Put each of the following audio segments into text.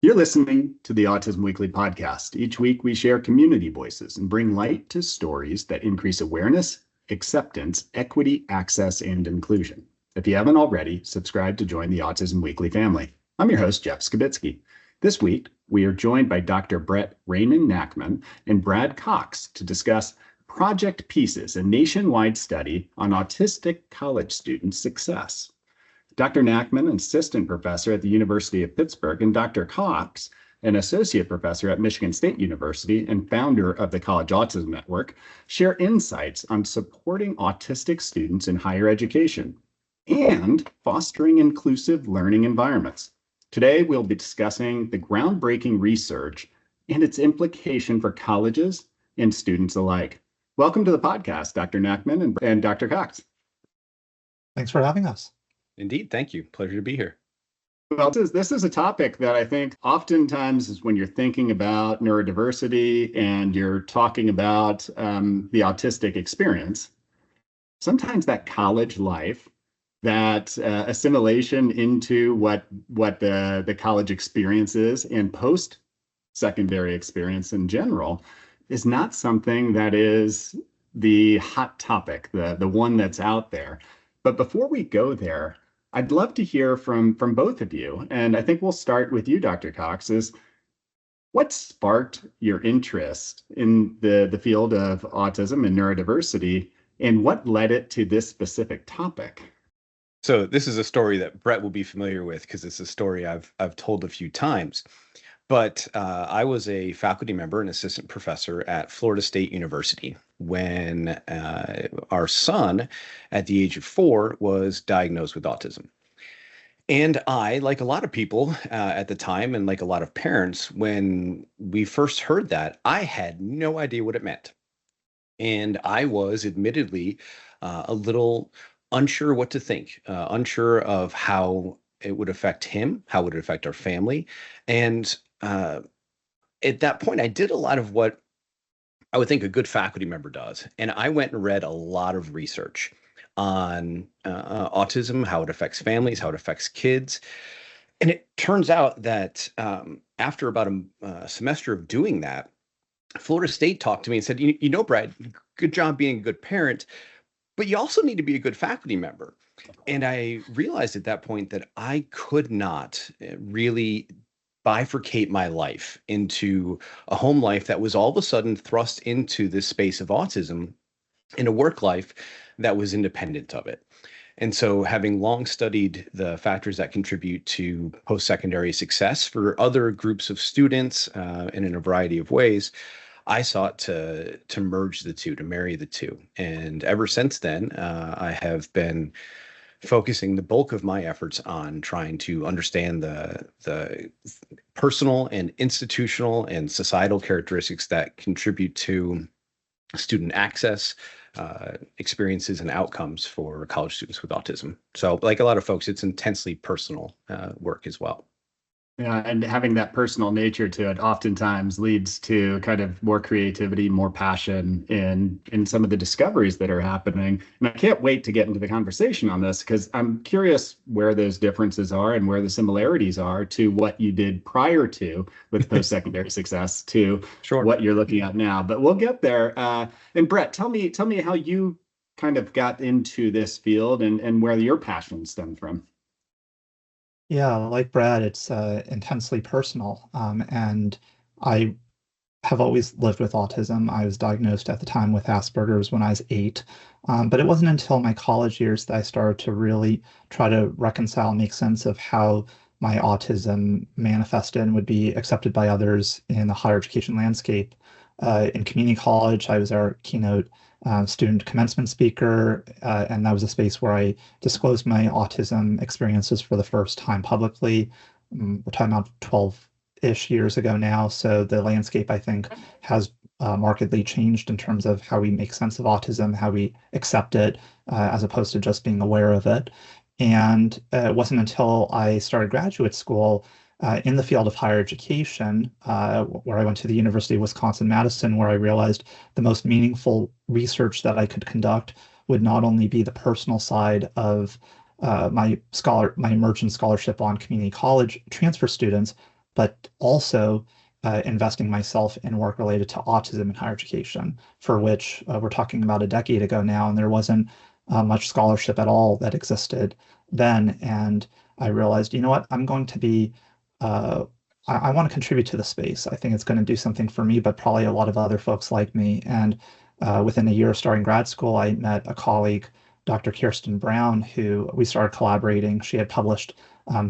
You're listening to the Autism Weekly podcast. Each week, we share community voices and bring light to stories that increase awareness, acceptance, equity, access, and inclusion. If you haven't already, subscribe to join the Autism Weekly family. I'm your host, Jeff Skibitsky. This week, we are joined by Dr. Ranon Nachman and Brad Cox to discuss Project PEACES, a nationwide study on autistic college student success. Dr. Nachman, an assistant professor at the University of Pittsburgh, and Dr. Cox, an associate professor at Michigan State University and founder of the College Autism Network, share insights on supporting autistic students in higher education and fostering inclusive learning environments. Today, we'll be discussing the groundbreaking research and its implication for colleges and students alike. Welcome to the podcast, Dr. Nachman and Dr. Cox. Thanks for having us. Indeed. Thank you. Pleasure to be here. Well, this is a topic that I think oftentimes is when you're thinking about neurodiversity and you're talking about the autistic experience, sometimes that college life, that assimilation into what the college experience is and post-secondary experience in general is not something that is the hot topic, the one that's out there. But before we go there, I'd love to hear from both of you. And I think we'll start with you, Dr. Cox, is what sparked your interest in the field of autism and neurodiversity, and what led it to this specific topic? So this is a story that Brett will be familiar with because it's a story I've told a few times. But I was a faculty member and assistant professor at Florida State University when our son, at the age of 4, was diagnosed with autism. And I, like a lot of people at the time, and like a lot of parents, when we first heard that, I had no idea what it meant. And I was admittedly a little unsure what to think, unsure of how it would affect him, how would it affect our family. And at that point, I did a lot of what I would think a good faculty member does. And I went and read a lot of research on autism, how it affects families, how it affects kids. And it turns out that after about a semester of doing that, Florida State talked to me and said, you know, Brad, good job being a good parent, but you also need to be a good faculty member. And I realized at that point that I could not really bifurcate my life into a home life that was all of a sudden thrust into this space of autism in a work life that was independent of it. And so, having long studied the factors that contribute to post-secondary success for other groups of students and in a variety of ways, I sought to merge the two, to marry the two. And ever since then, I have been focusing the bulk of my efforts on trying to understand the personal and institutional and societal characteristics that contribute to student access, experiences, and outcomes for college students with autism. So, like a lot of folks, it's intensely personal work as well. Yeah, and having that personal nature to it oftentimes leads to kind of more creativity, more passion in some of the discoveries that are happening. And I can't wait to get into the conversation on this because I'm curious where those differences are and where the similarities are to what you did prior to with post-secondary success to what you're looking at now. But we'll get there. And Brett, tell me how you kind of got into this field and where your passion stemmed from. Yeah, like Brad, it's intensely personal. And I have always lived with autism. I was diagnosed at the time with Asperger's when I was 8. But it wasn't until my college years that I started to really try to reconcile and make sense of how my autism manifested and would be accepted by others in the higher education landscape. In community college, I was our keynote student commencement speaker, and that was a space where I disclosed my autism experiences for the first time publicly. We're talking about 12-ish years ago now, so the landscape, I think, has markedly changed in terms of how we make sense of autism, how we accept it, as opposed to just being aware of it. And it wasn't until I started graduate school in the field of higher education, where I went to the University of Wisconsin-Madison, where I realized the most meaningful research that I could conduct would not only be the personal side of my immersion scholarship on community college transfer students, but also investing myself in work related to autism in higher education, for which we're talking about a decade ago now, and there wasn't much scholarship at all that existed then. And I realized, you know what, I'm going to be, I want to contribute to the space. I think it's going to do something for me, but probably a lot of other folks like me. And within a year of starting grad school, I met a colleague, Dr. Kirsten Brown, who we started collaborating. She had published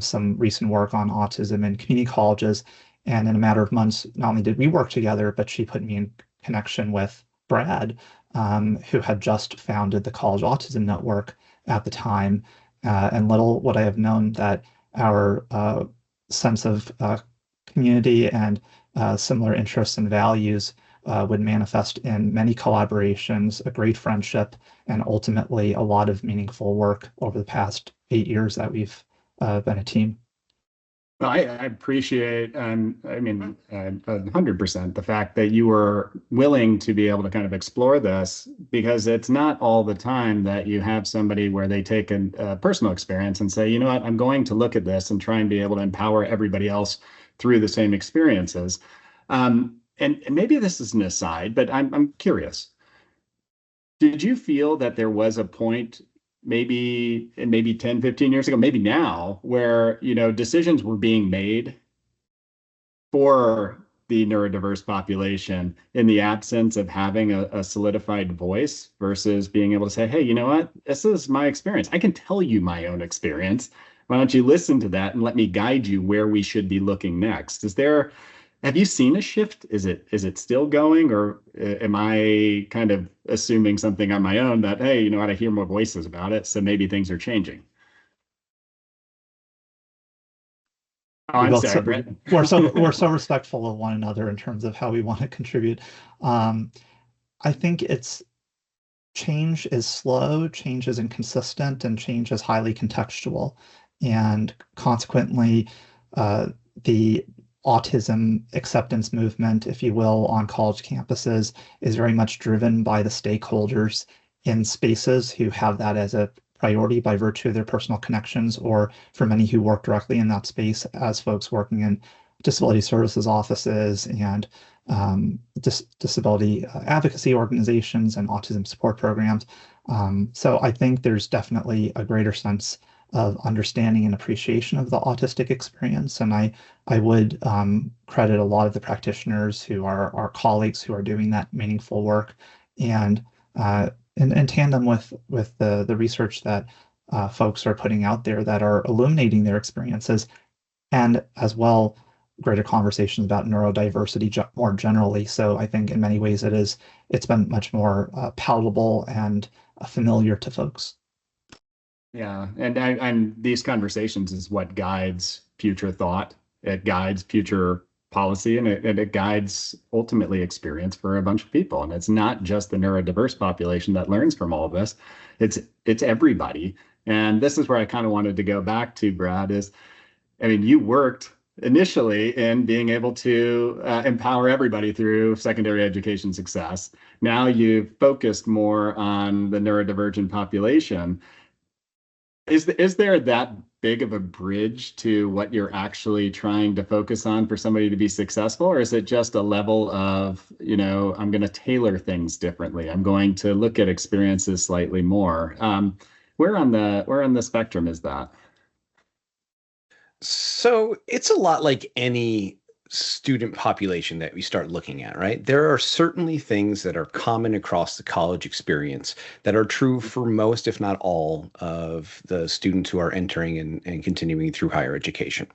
some recent work on autism in community colleges. And in a matter of months, not only did we work together, but she put me in connection with Brad, who had just founded the College Autism Network at the time. And little would I have known that our sense of community and similar interests and values would manifest in many collaborations, a great friendship, and ultimately a lot of meaningful work over the past 8 years that we've been a team. Well, I appreciate, I mean, 100% the fact that you were willing to be able to kind of explore this, because it's not all the time that you have somebody where they take a personal experience and say, you know what, I'm going to look at this and try and be able to empower everybody else through the same experiences. And maybe this is an aside, but I'm curious. Did you feel that there was a point maybe 10, 15 years ago, maybe now, where, you know, decisions were being made for the neurodiverse population in the absence of having a solidified voice versus being able to say, hey, you know what, this is my experience. I can tell you my own experience. Why don't you listen to that and let me guide you where we should be looking next? Have you seen a shift? Is it still going, or am I kind of assuming something on my own that, hey, you know what, I hear more voices about it, so maybe things are changing? Oh, I'm sorry, Brett. We're so respectful of one another in terms of how we want to contribute. I think change is slow, change is inconsistent, and change is highly contextual. And consequently, the autism acceptance movement, if you will, on college campuses is very much driven by the stakeholders in spaces who have that as a priority by virtue of their personal connections, or for many who work directly in that space as folks working in disability services offices and disability advocacy organizations and autism support programs. So I think there's definitely a greater sense of understanding and appreciation of the autistic experience. And I would credit a lot of the practitioners who are our colleagues who are doing that meaningful work, and in tandem with the research that folks are putting out there that are illuminating their experiences, and as well greater conversations about neurodiversity more generally. So I think in many ways it's been much more palatable and familiar to folks. Yeah, and these conversations is what guides future thought. It guides future policy, and it guides ultimately experience for a bunch of people. And it's not just the neurodiverse population that learns from all of this. It's everybody. And this is where I kind of wanted to go back to, Brad, is, I mean, you worked initially in being able to empower everybody through secondary education success. Now you've focused more on the neurodivergent population. Is there that big of a bridge to what you're actually trying to focus on for somebody to be successful? Or is it just a level of, you know, I'm going to tailor things differently, I'm going to look at experiences slightly more? Where on the spectrum is that? So it's a lot like any student population that we start looking at, right? There are certainly things that are common across the college experience that are true for most, if not all, of the students who are entering and continuing through higher education.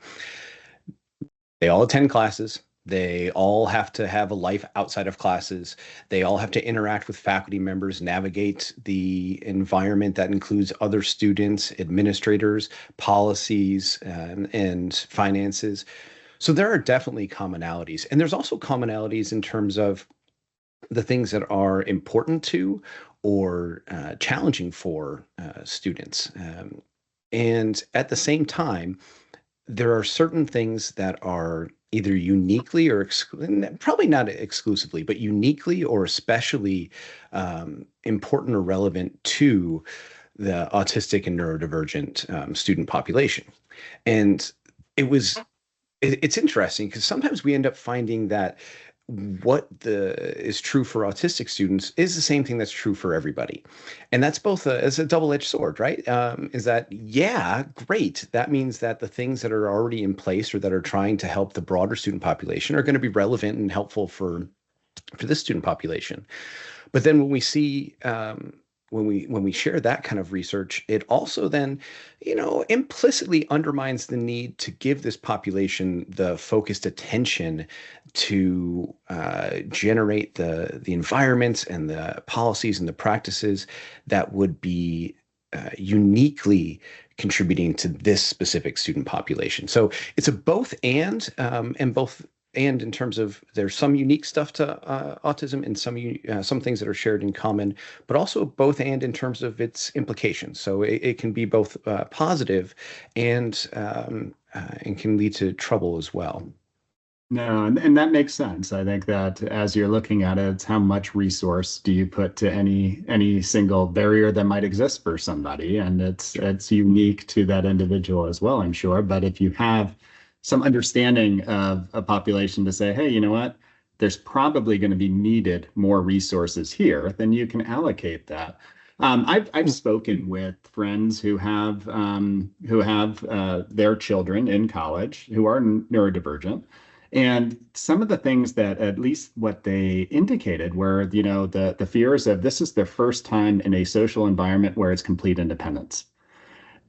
They all attend classes. They all have to have a life outside of classes. They all have to interact with faculty members, navigate the environment that includes other students, administrators, policies, and finances. So there are definitely commonalities. And there's also commonalities in terms of the things that are important to or challenging for students. And at the same time, there are certain things that are either uniquely or probably not exclusively, but uniquely or especially important or relevant to the autistic and neurodivergent student population. And it was It's interesting because sometimes we end up finding that what is true for autistic students is the same thing that's true for everybody, and that's both as a double-edged sword, right? Is that, yeah, great, that means that the things that are already in place or that are trying to help the broader student population are going to be relevant and helpful for this student population. But then when we see when we share that kind of research, it also then, implicitly undermines the need to give this population the focused attention to generate the environments and the policies and the practices that would be uniquely contributing to this specific student population. So it's a both and both and in terms of there's some unique stuff to autism and some things that are shared in common, but also both and in terms of its implications. So it can be both positive and can lead to trouble as well. No, and that makes sense. I think that as you're looking at it, it's how much resource do you put to any single barrier that might exist for somebody, and it's unique to that individual as well, I'm sure. But if you have some understanding of a population to say, hey, you know what, there's probably going to be needed more resources here, then you can allocate that. I've spoken with friends who have their children in college who are neurodivergent. And some of the things that at least what they indicated were, the fears of this is their first time in a social environment where it's complete independence.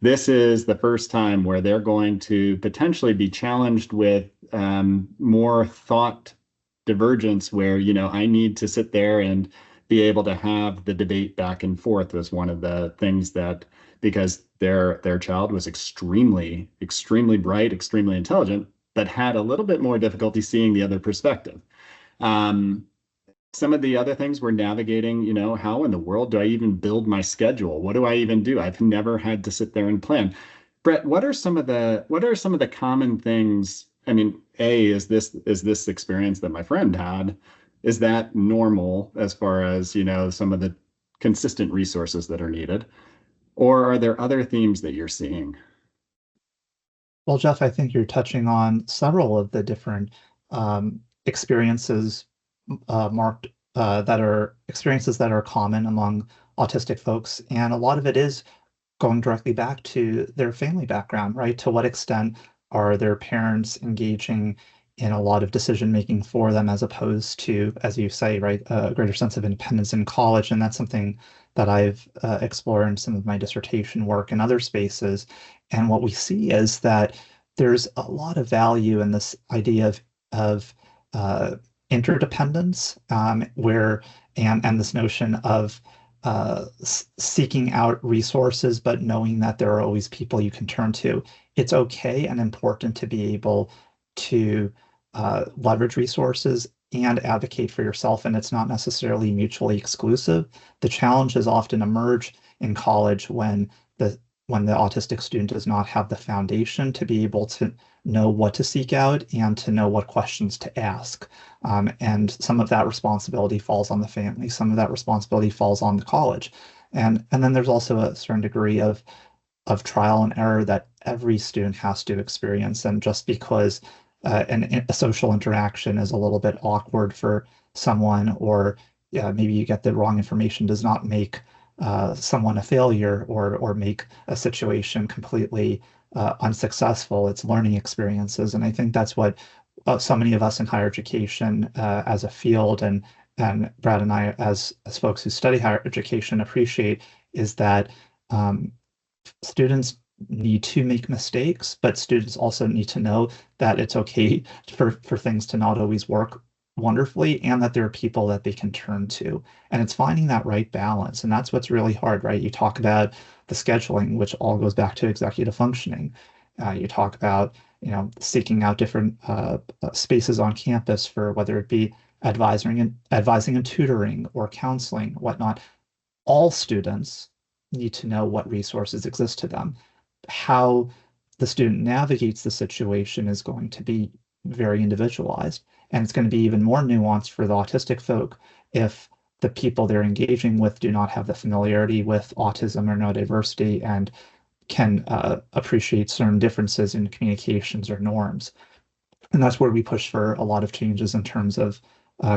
This is the first time where they're going to potentially be challenged with more thought divergence where, I need to sit there and be able to have the debate back and forth was one of the things that, because their child was extremely, extremely bright, extremely intelligent, but had a little bit more difficulty seeing the other perspective. Some of the other things we're navigating, how in the world do I even build my schedule? What do I even do? I've never had to sit there and plan. Brett, what are some of the common things? I mean, is this experience that my friend had, is that normal as far as, some of the consistent resources that are needed? Or are there other themes that you're seeing? Well, Jeff, I think you're touching on several of the different experiences marked that are experiences that are common among autistic folks. And a lot of it is going directly back to their family background, right? To what extent are their parents engaging in a lot of decision making for them as opposed to, as you say, right, a greater sense of independence in college. And that's something that I've explored in some of my dissertation work in other spaces. And what we see is that there's a lot of value in this idea of interdependence, where and this notion of seeking out resources, but knowing that there are always people you can turn to. It's okay and important to be able to leverage resources and advocate for yourself, and it's not necessarily mutually exclusive. The challenges often emerge in college when the autistic student does not have the foundation to be able to know what to seek out and to know what questions to ask. And some of that responsibility falls on the family. Some of that responsibility falls on the college. And then there's also a certain degree of trial and error that every student has to experience. And just because a social interaction is a little bit awkward for someone, or maybe you get the wrong information, does not make someone a failure or make a situation completely unsuccessful. It's learning experiences. And I think that's what so many of us in higher education as a field, and Brad and I as folks who study higher education appreciate, is that students need to make mistakes, but students also need to know that it's okay for things to not always work wonderfully, and that there are people that they can turn to. And it's finding that right balance. And that's what's really hard, right? You talk about the scheduling, which all goes back to executive functioning. You talk about, seeking out different spaces on campus for whether it be advising and tutoring or counseling, whatnot. All students need to know what resources exist to them. How the student navigates the situation is going to be very individualized. And it's going to be even more nuanced for the autistic folk if the people they're engaging with do not have the familiarity with autism or neurodiversity and can appreciate certain differences in communications or norms. And that's where we push for a lot of changes in terms of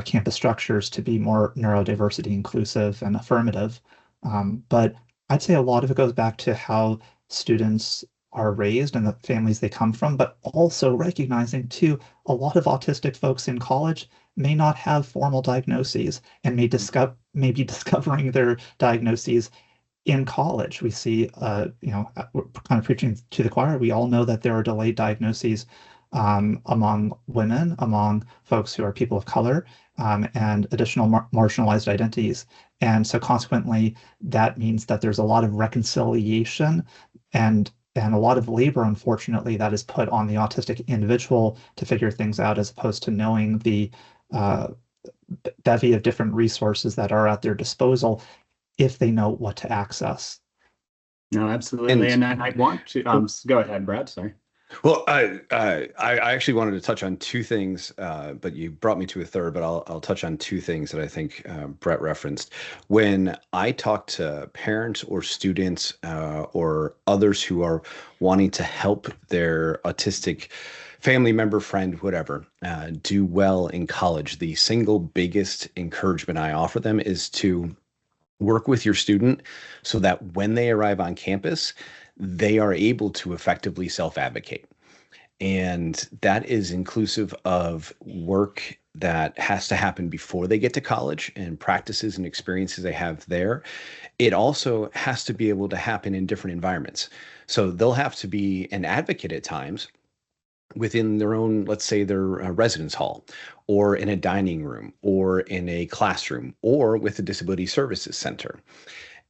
campus structures to be more neurodiversity inclusive and affirmative. But I'd say a lot of it goes back to how students are raised and the families they come from, but also recognizing too, a lot of autistic folks in college may not have formal diagnoses and may be discovering their diagnoses in college. We see, we're kind of preaching to the choir. We all know that there are delayed diagnoses among women, among folks who are people of color, and additional marginalized identities. And so consequently, that means that there's a lot of reconciliation and a lot of labor, unfortunately, that is put on the autistic individual to figure things out, as opposed to knowing the bevy of different resources that are at their disposal if they know what to access. No, absolutely. And I want to go ahead, Brad. Sorry. Well, I actually wanted to touch on two things, but you brought me to a third. But I'll touch on two things that I think Brett referenced. When I talk to parents or students or others who are wanting to help their autistic family member, friend, whatever, do well in college, the single biggest encouragement I offer them is to work with your student so that when they arrive on campus, they are able to effectively self-advocate. And that is inclusive of work that has to happen before they get to college and practices and experiences they have there. It also has to be able to happen in different environments. So they'll have to be an advocate at times within their own, let's say their residence hall, or in a dining room, or in a classroom, or with a disability services center.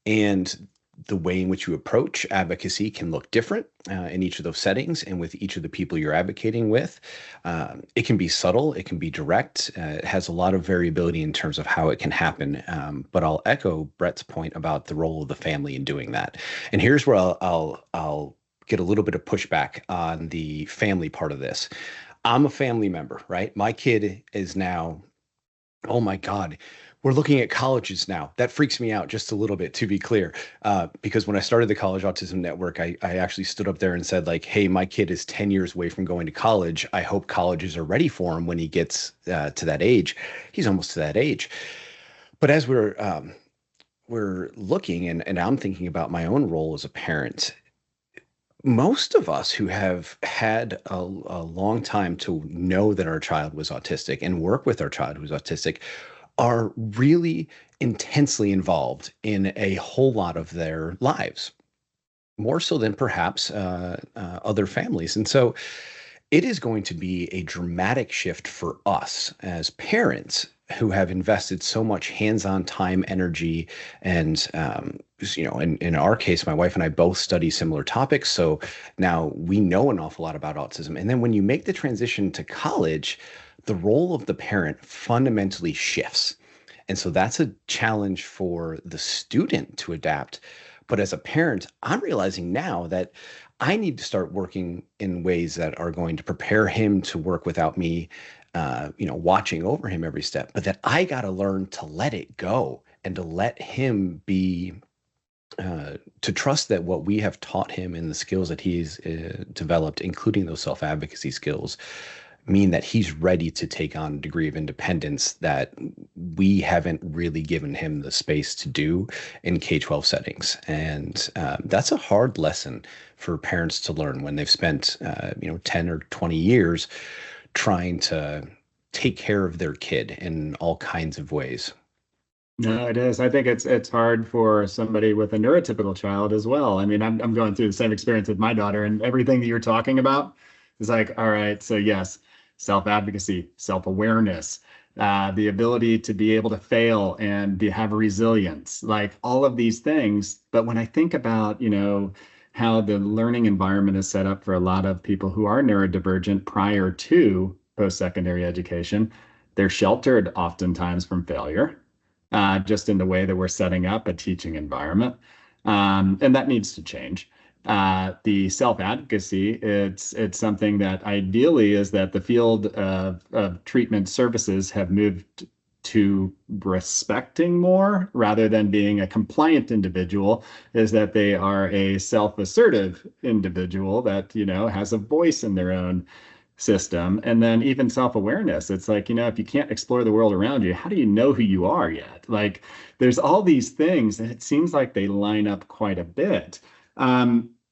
And the way in which you approach advocacy can look different in each of those settings and with each of the people you're advocating with. It can be subtle, it can be direct. It has a lot of variability in terms of how it can happen. But I'll echo Brett's point about the role of the family in doing that. And here's where I'll get a little bit of pushback on the family part of this. I'm a family member, right? My kid is now, oh my God, we're looking at colleges now. That freaks me out just a little bit, to be clear, because when I started the College Autism Network, I actually stood up there and said, like, hey, my kid is 10 years away from going to college. I hope colleges are ready for him when he gets to that age. He's almost to that age. But as we're looking, and I'm thinking about my own role as a parent, most of us who have had a long time to know that our child was autistic and work with our child who's autistic are really intensely involved in a whole lot of their lives, more so than perhaps other families. And so it is going to be a dramatic shift for us as parents who have invested so much hands-on time, energy, and in our case, my wife and I both study similar topics. So now we know an awful lot about autism. And then when you make the transition to college, the role of the parent fundamentally shifts. And so that's a challenge for the student to adapt. But as a parent, I'm realizing now that I need to start working in ways that are going to prepare him to work without me, watching over him every step, but that I got to learn to let it go and to let him be, to trust that what we have taught him and the skills that he's developed, including those self-advocacy skills, mean that he's ready to take on a degree of independence that we haven't really given him the space to do in K-12 settings. And that's a hard lesson for parents to learn when they've spent 10 or 20 years trying to take care of their kid in all kinds of ways. No, it is. I think it's hard for somebody with a neurotypical child as well. I mean, I'm going through the same experience with my daughter, and everything that you're talking about is like, all right, so yes, self-advocacy, self-awareness, the ability to be able to fail and have resilience, like all of these things. But when I think about, how the learning environment is set up for a lot of people who are neurodivergent prior to post-secondary education, they're sheltered oftentimes from failure, just in the way that we're setting up a teaching environment. And that needs to change. The self-advocacy, it's something that ideally is that the field of treatment services have moved to respecting more rather than being a compliant individual, is that they are a self-assertive individual that, has a voice in their own system, and then even self-awareness. It's like, if you can't explore the world around you, how do you know who you are yet? Like, there's all these things that it seems like they line up quite a bit.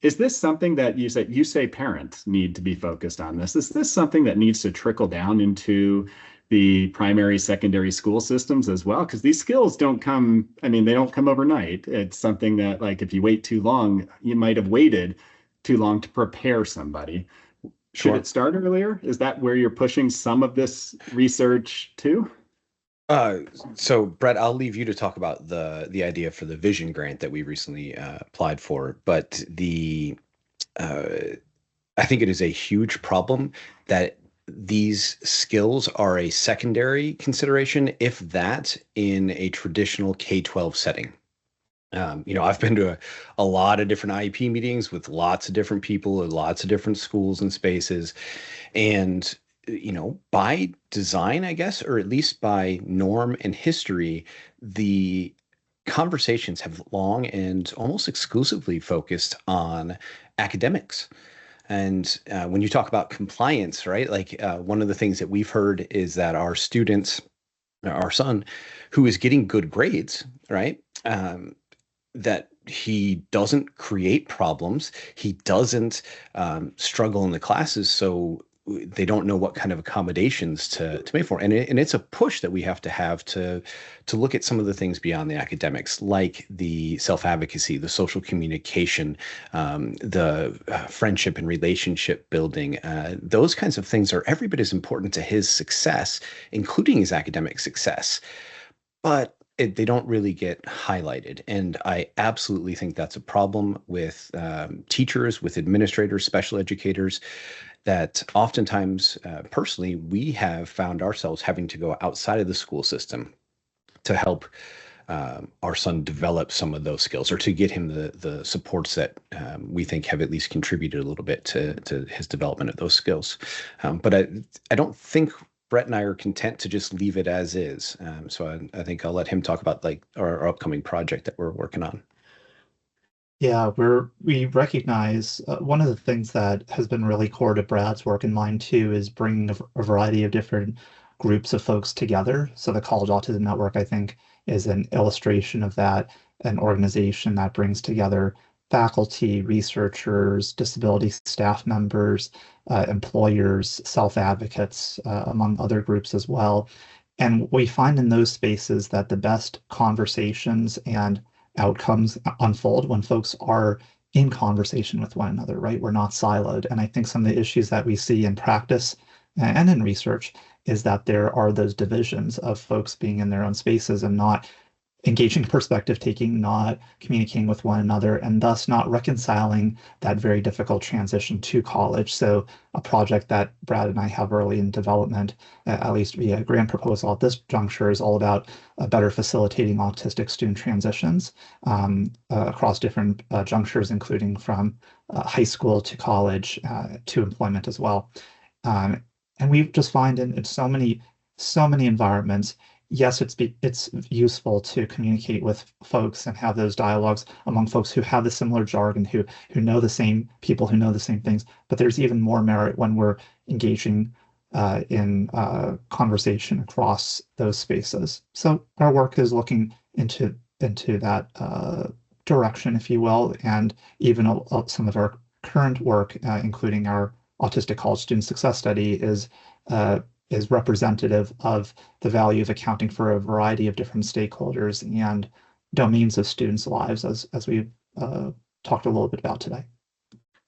Is this something that you say parents need to be focused on this? Is this something that needs to trickle down into the primary, secondary school systems as well? Because these skills don't come, they don't come overnight. It's something that, like, if you wait too long, you might have waited too long to prepare somebody. Should it start earlier? Is that where you're pushing some of this research to? So Brett, I'll leave you to talk about the idea for the vision grant that we recently applied for. But I think it is a huge problem that these skills are a secondary consideration, if that, in a traditional K-12 setting. I've been to a lot of different IEP meetings with lots of different people at lots of different schools and spaces. And, by design, I guess, or at least by norm and history, the conversations have long and almost exclusively focused on academics. And when you talk about compliance, right, like one of the things that we've heard is that our students, our son, who is getting good grades, right, that he doesn't create problems, he doesn't struggle in the classes, so they don't know what kind of accommodations to make for. And it's a push that we have to look at some of the things beyond the academics, like the self-advocacy, the social communication, the friendship and relationship building. Those kinds of things are every bit as important to his success, including his academic success. But they don't really get highlighted. And I absolutely think that's a problem with teachers, with administrators, special educators, that oftentimes, personally, we have found ourselves having to go outside of the school system to help our son develop some of those skills, or to get him the supports that we think have at least contributed a little bit to his development of those skills. But I don't think Brett and I are content to just leave it as is. So I think I'll let him talk about like our upcoming project that we're working on. Yeah, we recognize one of the things that has been really core to Brad's work and mine too is bringing a variety of different groups of folks together. So the College Autism Network, I think, is an illustration of that, an organization that brings together faculty, researchers, disability staff members, employers, self-advocates, among other groups as well. And we find in those spaces that the best conversations and outcomes unfold when folks are in conversation with one another, right? We're not siloed. And I think some of the issues that we see in practice and in research is that there are those divisions of folks being in their own spaces and not engaging perspective taking, not communicating with one another, and thus not reconciling that very difficult transition to college. So a project that Brad and I have early in development, at least via grant proposal at this juncture, is all about better facilitating autistic student transitions across different junctures, including from high school to college to employment as well. And we just find in so many environments, yes, it's useful to communicate with folks and have those dialogues among folks who have the similar jargon, who know the same people, who know the same things. But there's even more merit when we're engaging in conversation across those spaces. So our work is looking into that direction, if you will, and even some of our current work, including our Autistic College Student Success Study, is representative of the value of accounting for a variety of different stakeholders and domains of students' lives, as we've talked a little bit about today.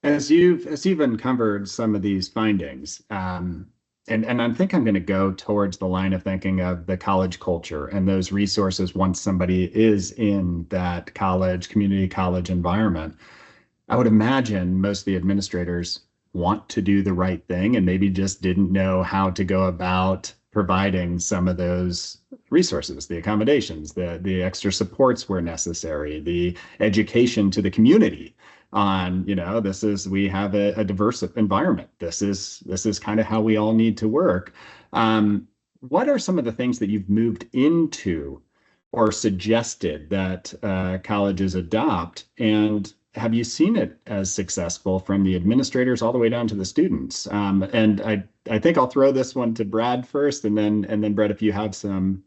As you've uncovered some of these findings, and I think I'm going to go towards the line of thinking of the college culture and those resources once somebody is in that community college environment. I would imagine most of the administrators want to do the right thing and maybe just didn't know how to go about providing some of those resources, the accommodations, the extra supports where necessary, the education to the community on, we have a diverse environment. This is kind of how we all need to work. What are some of the things that you've moved into or suggested that colleges adopt? And have you seen it as successful from the administrators all the way down to the students? And I think I'll throw this one to Brad first, and then Brad, if you have some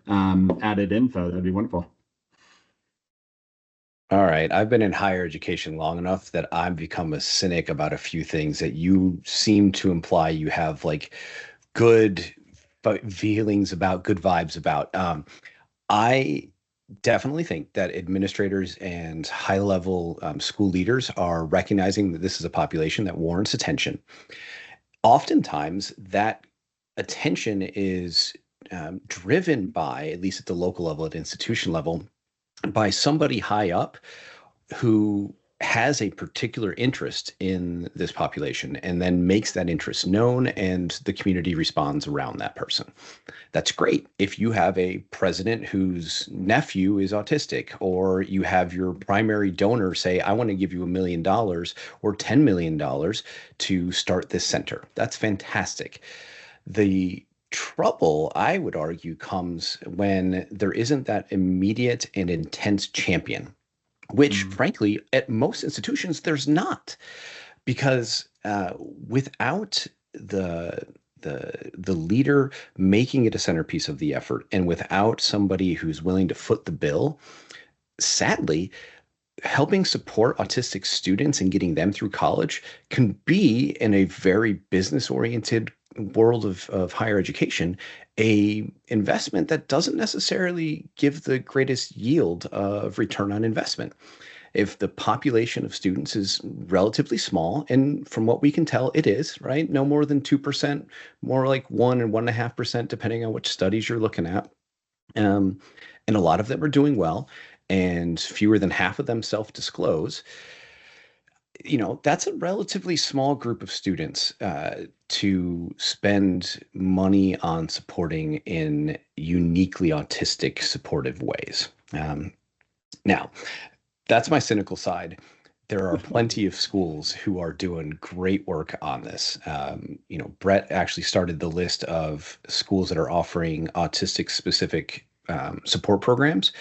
added info, that'd be wonderful. All right. I've been in higher education long enough that I've become a cynic about a few things that you seem to imply you have like good feelings about, good vibes about. I definitely think that administrators and high-level school leaders are recognizing that this is a population that warrants attention. Oftentimes, that attention is driven by, at least at the local level, at institution level, by somebody high up who has a particular interest in this population and then makes that interest known, and the community responds around that person. That's great. If you have a president whose nephew is autistic, or you have your primary donor say, I want to give you $1 million or $10 million to start this center, that's fantastic. The trouble, I would argue, comes when there isn't that immediate and intense champion, which frankly, at most institutions, there's not, because without the leader making it a centerpiece of the effort, and without somebody who's willing to foot the bill, sadly, helping support autistic students and getting them through college can be, in a very business-oriented world of higher education, a investment that doesn't necessarily give the greatest yield of return on investment. If the population of students is relatively small, and from what we can tell, it is, right? No more than 2%, more like 1 and 1.5%, depending on which studies you're looking at. And a lot of them are doing well, and fewer than half of them self-disclose. That's a relatively small group of students to spend money on supporting in uniquely autistic supportive ways. Now, that's my cynical side. There are plenty of schools who are doing great work on this. Brett actually started the list of schools that are offering autistic specific support programs,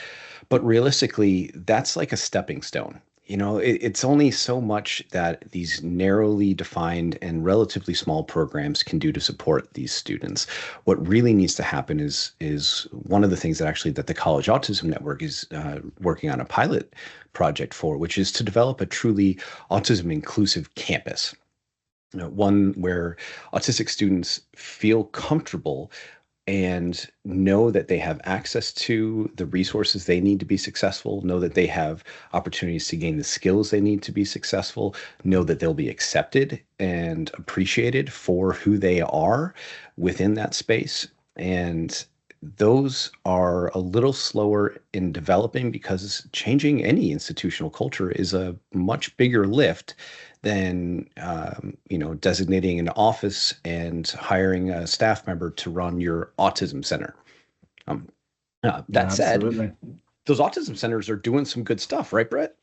but realistically, that's like a stepping stone. It's only so much that these narrowly defined and relatively small programs can do to support these students. What really needs to happen is one of the things that the College Autism Network is working on a pilot project for, which is to develop a truly autism inclusive campus. One where autistic students feel comfortable and know that they have access to the resources they need to be successful, know that they have opportunities to gain the skills they need to be successful, know that they'll be accepted and appreciated for who they are within that space. And those are a little slower in developing, because changing any institutional culture is a much bigger lift than designating an office and hiring a staff member to run your autism center. That said, those autism centers are doing some good stuff, right, Brett?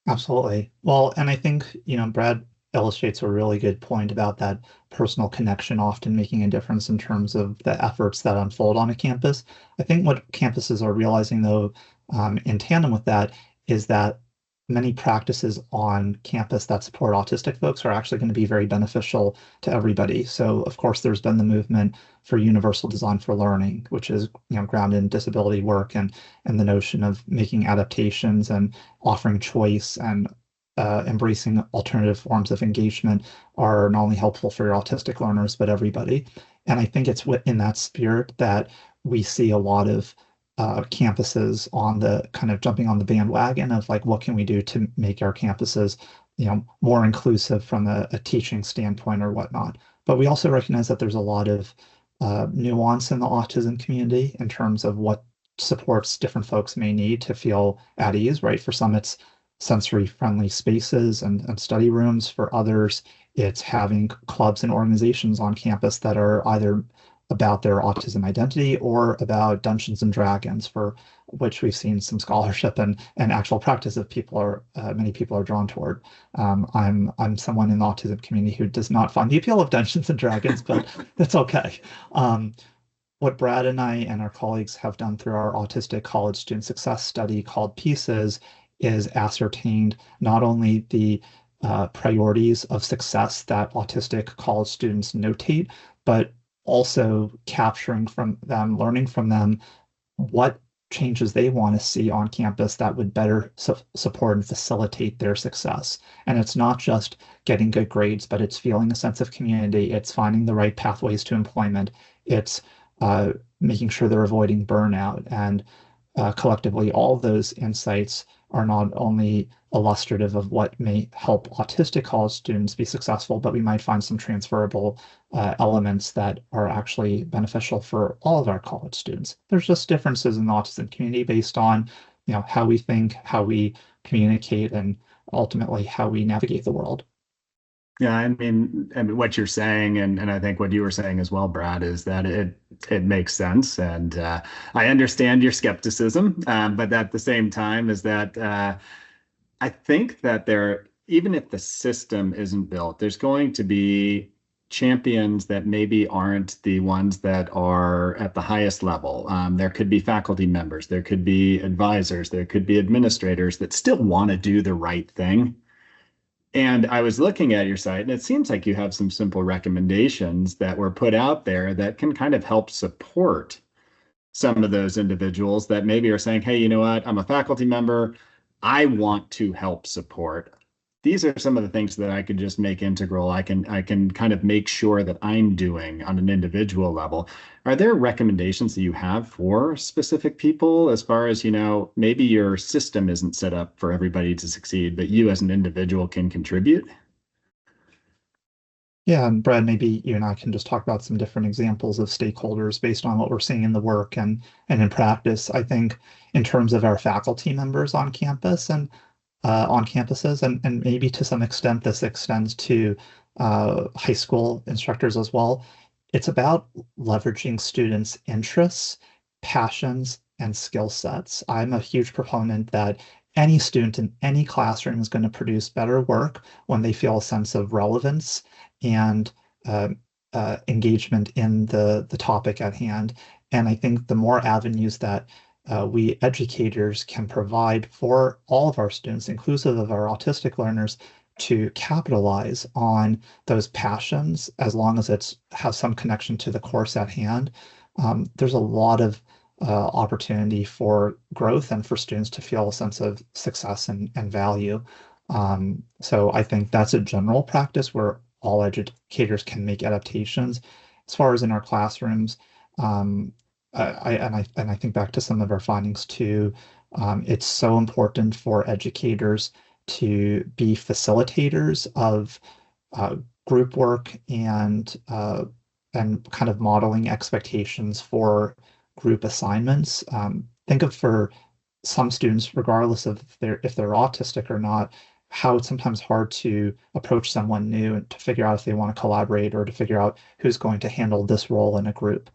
Absolutely. Well, and I think, Brad illustrates a really good point about that personal connection often making a difference in terms of the efforts that unfold on a campus. I think what campuses are realizing, though, in tandem with that, is that many practices on campus that support autistic folks are actually going to be very beneficial to everybody. So, of course, there's been the movement for universal design for learning, which is grounded in disability work and the notion of making adaptations and offering choice and embracing alternative forms of engagement are not only helpful for your autistic learners, but everybody. And I think it's in that spirit that we see a lot of campuses on the kind of jumping on the bandwagon of like, what can we do to make our campuses, more inclusive from a teaching standpoint or whatnot. But we also recognize that there's a lot of nuance in the autism community in terms of what supports different folks may need to feel at ease, right? For some, it's sensory friendly spaces and study rooms. For others, it's having clubs and organizations on campus that are either about their autism identity or about Dungeons and Dragons, for which we've seen some scholarship and actual practice of many people are drawn toward. I'm someone in the autism community who does not find the appeal of Dungeons and Dragons, but that's okay. What Brad and I and our colleagues have done through our autistic college student success study called PEACES is ascertained not only the priorities of success that autistic college students notate, but also capturing from them, learning from them what changes they want to see on campus that would better support and facilitate their success. And it's not just getting good grades, but it's feeling a sense of community. It's finding the right pathways to employment. It's making sure they're avoiding burnout. And collectively, all of those insights are not only illustrative of what may help autistic college students be successful, but we might find some transferable elements that are actually beneficial for all of our college students. There's just differences in the autism community based on, how we think, how we communicate, and ultimately how we navigate the world. Yeah, I mean, what you're saying, and I think what you were saying as well, Brad, is that it makes sense, and I understand your skepticism, but at the same time, is that I think that even if the system isn't built, there's going to be champions that maybe aren't the ones that are at the highest level. There could be faculty members, there could be advisors, there could be administrators that still want to do the right thing. And I was looking at your site, and it seems like you have some simple recommendations that were put out there that can kind of help support some of those individuals that maybe are saying, hey, you know what, I'm a faculty member, I want to help support. These are some of the things that I could just make integral. I can kind of make sure that I'm doing on an individual level. Are there recommendations that you have for specific people as far as, maybe your system isn't set up for everybody to succeed, but you as an individual can contribute? Yeah, and Brad, maybe you and I can just talk about some different examples of stakeholders based on what we're seeing in the work and in practice. I think in terms of our faculty members on campus and on campuses, and maybe to some extent this extends to high school instructors as well. It's about leveraging students' interests, passions, and skill sets. I'm a huge proponent that any student in any classroom is going to produce better work when they feel a sense of relevance and engagement in the topic at hand. And I think the more avenues that we educators can provide for all of our students, inclusive of our autistic learners, to capitalize on those passions, as long as it has some connection to the course at hand, there's a lot of opportunity for growth and for students to feel a sense of success and value. So I think that's a general practice where all educators can make adaptations. As far as in our classrooms, I think back to some of our findings too. It's so important for educators to be facilitators of group work and kind of modeling expectations for group assignments. Think of, for some students, regardless of if they're autistic or not, how it's sometimes hard to approach someone new and to figure out if they want to collaborate or to figure out who's going to handle this role in a group.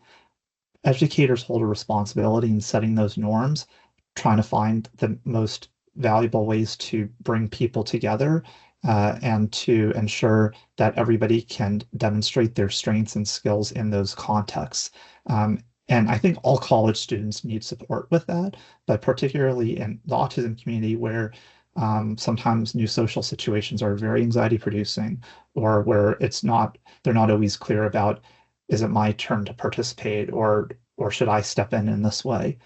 Educators hold a responsibility in setting those norms, trying to find the most valuable ways to bring people together and to ensure that everybody can demonstrate their strengths and skills in those contexts. And I think all college students need support with that, but particularly in the autism community, where sometimes new social situations are very anxiety producing, or where they're not always clear about, is it my turn to participate, or should I step in this way?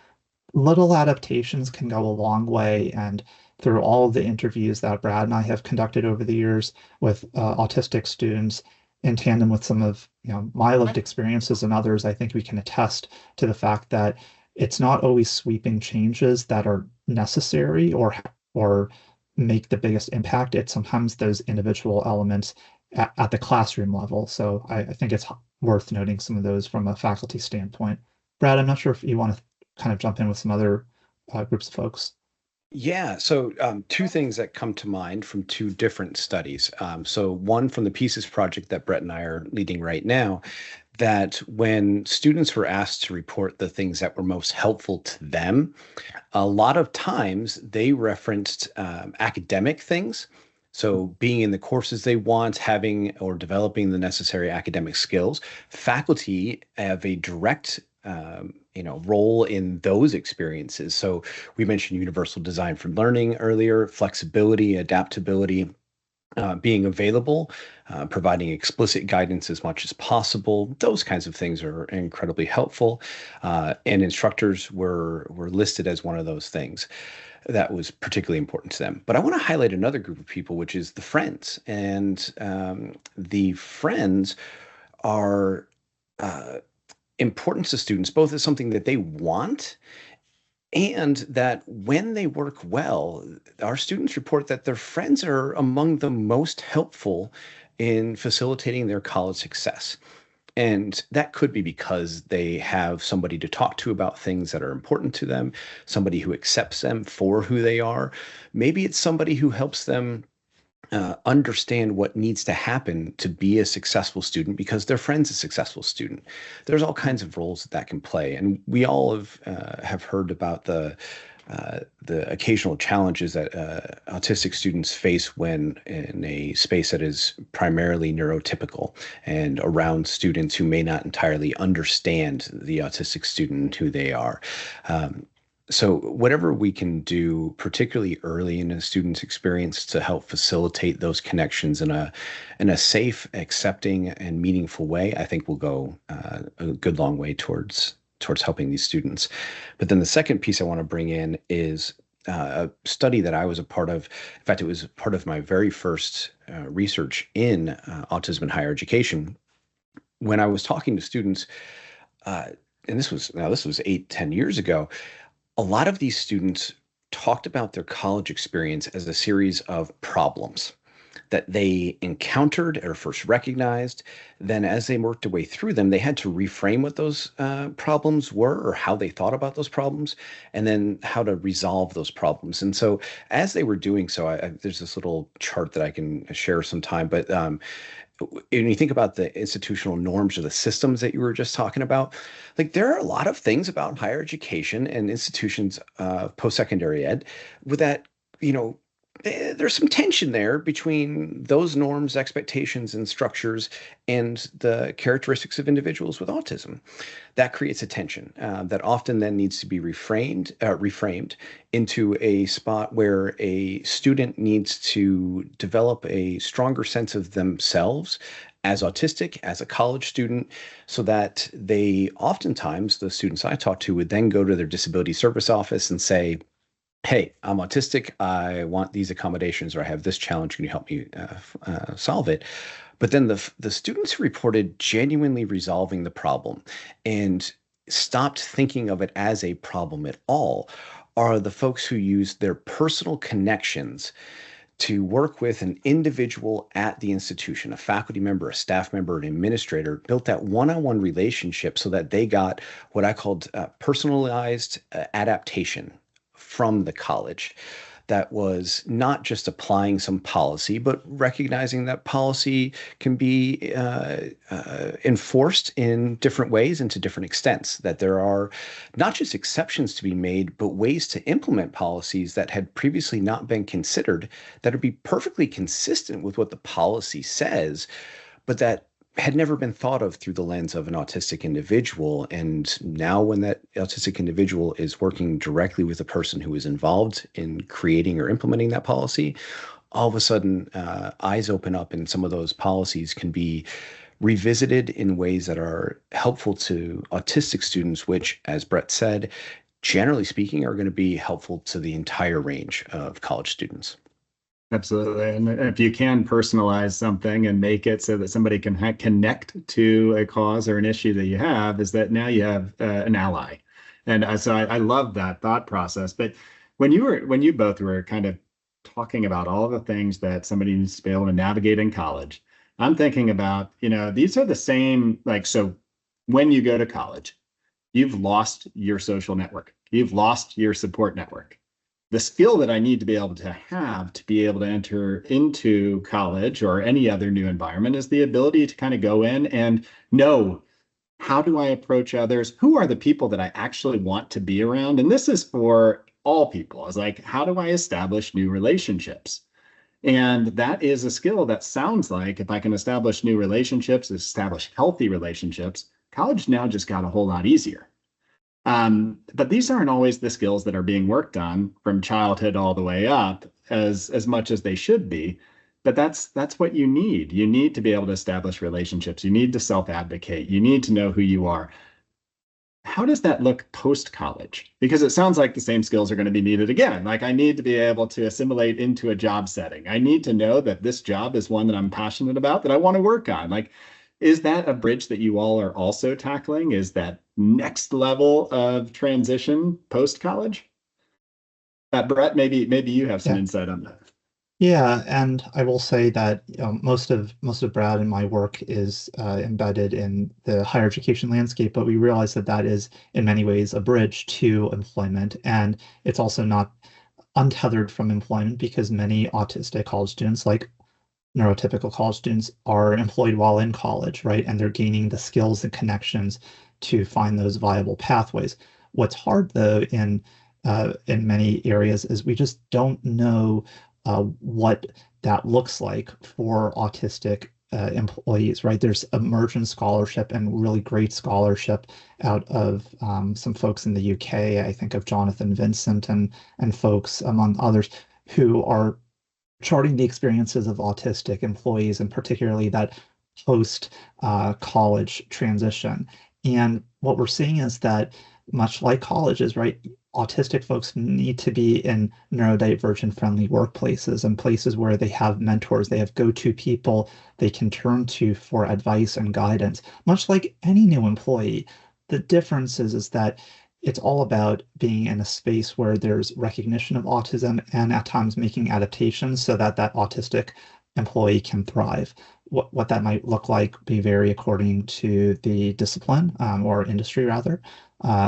Little adaptations can go a long way. And through all of the interviews that Brad and I have conducted over the years with autistic students, in tandem with some of my lived experiences and others, I think we can attest to the fact that it's not always sweeping changes that are necessary or make the biggest impact. It's sometimes those individual elements at the classroom level. So I think it's worth noting some of those from a faculty standpoint. Brad, I'm not sure if you want to kind of jump in with some other groups of folks. Yeah, so two things that come to mind from two different studies. So one from the PEACES project that Brett and I are leading right now, that when students were asked to report the things that were most helpful to them, a lot of times they referenced academic things. So being in the courses they want, having or developing the necessary academic skills. Faculty have a direct role in those experiences. So we mentioned universal design for learning earlier, flexibility, adaptability, being available, providing explicit guidance as much as possible. Those kinds of things are incredibly helpful. And instructors were listed as one of those things that was particularly important to them. But I want to highlight another group of people, which is the friends. And the friends are important to students, both as something that they want and that when they work well, our students report that their friends are among the most helpful in facilitating their college success. And that could be because they have somebody to talk to about things that are important to them, somebody who accepts them for who they are. Maybe it's somebody who helps them understand what needs to happen to be a successful student because their friend's a successful student. There's all kinds of roles that can play, and we all have heard about the occasional challenges that autistic students face when in a space that is primarily neurotypical and around students who may not entirely understand the autistic student, who they are. So whatever we can do, particularly early in a student's experience, to help facilitate those connections in a safe, accepting, and meaningful way, I think will go a good long way towards helping these students. But then the second piece I want to bring in is a study that I was a part of. In fact, it was part of my very first research in autism in higher education. When I was talking to students, and this was 8-10 years ago, a lot of these students talked about their college experience as a series of problems that they encountered or first recognized. Then as they worked their way through them, they had to reframe what those problems were or how they thought about those problems, and then how to resolve those problems. And so as they were doing so, there's this little chart that I can share sometime, but when you think about the institutional norms or the systems that you were just talking about, like there are a lot of things about higher education and institutions of post-secondary ed with that, there's some tension there between those norms, expectations, and structures and the characteristics of individuals with autism. That creates a tension that often then needs to be reframed into a spot where a student needs to develop a stronger sense of themselves as autistic, as a college student, so that they oftentimes, the students I talk to, would then go to their disability service office and say, hey, I'm autistic, I want these accommodations, or I have this challenge, can you help me solve it? But then the students who reported genuinely resolving the problem and stopped thinking of it as a problem at all are the folks who used their personal connections to work with an individual at the institution, a faculty member, a staff member, an administrator, built that one-on-one relationship so that they got what I called personalized adaptation from the college. That was not just applying some policy, but recognizing that policy can be enforced in different ways and to different extents, that there are not just exceptions to be made, but ways to implement policies that had previously not been considered that would be perfectly consistent with what the policy says, but that had never been thought of through the lens of an autistic individual. And now when that autistic individual is working directly with the person who is involved in creating or implementing that policy, all of a sudden eyes open up and some of those policies can be revisited in ways that are helpful to autistic students, which, as Brett said, generally speaking, are going to be helpful to the entire range of college students. Absolutely. And if you can personalize something and make it so that somebody can connect to a cause or an issue that you have, is that now you have an ally. And so I love that thought process. But when you both were kind of talking about all the things that somebody needs to be able to navigate in college, I'm thinking about, these are the same, so when you go to college, you've lost your social network. You've lost your support network. The skill that I need to be able to enter into college or any other new environment is the ability to kind of go in and know, how do I approach others? Who are the people that I actually want to be around? And this is for all people. It's like, how do I establish new relationships? And that is a skill that sounds like, if I can establish new relationships, establish healthy relationships, college now just got a whole lot easier. But these aren't always the skills that are being worked on from childhood all the way up as much as they should be. But that's what you need. You need to be able to establish relationships. You need to self-advocate. You need to know who you are. How does that look post-college? Because it sounds like the same skills are going to be needed again. Like I need to be able to assimilate into a job setting. I need to know that this job is one that I'm passionate about, that I want to work on. Like, is that a bridge that you all are also tackling? Is that next level of transition post-college? Brett, maybe you have some Yeah. insight on that. Yeah, and I will say that most of Brad and my work is embedded in the higher education landscape, but we realize that that is in many ways a bridge to employment, and it's also not untethered from employment because many autistic college students, like neurotypical college students, are employed while in college, right? And they're gaining the skills and connections to find those viable pathways. What's hard though in many areas is we just don't know what that looks like for autistic employees, right? There's emergent scholarship and really great scholarship out of some folks in the UK. I think of Jonathan Vincent and folks among others who are charting the experiences of autistic employees and particularly that post college transition. And what we're seeing is that much like colleges, right, autistic folks need to be in neurodivergent friendly workplaces and places where they have mentors, they have go-to people they can turn to for advice and guidance, much like any new employee. The difference is that it's all about being in a space where there's recognition of autism and at times making adaptations so that that autistic employee can thrive. What that might look like may vary according to the discipline or industry rather.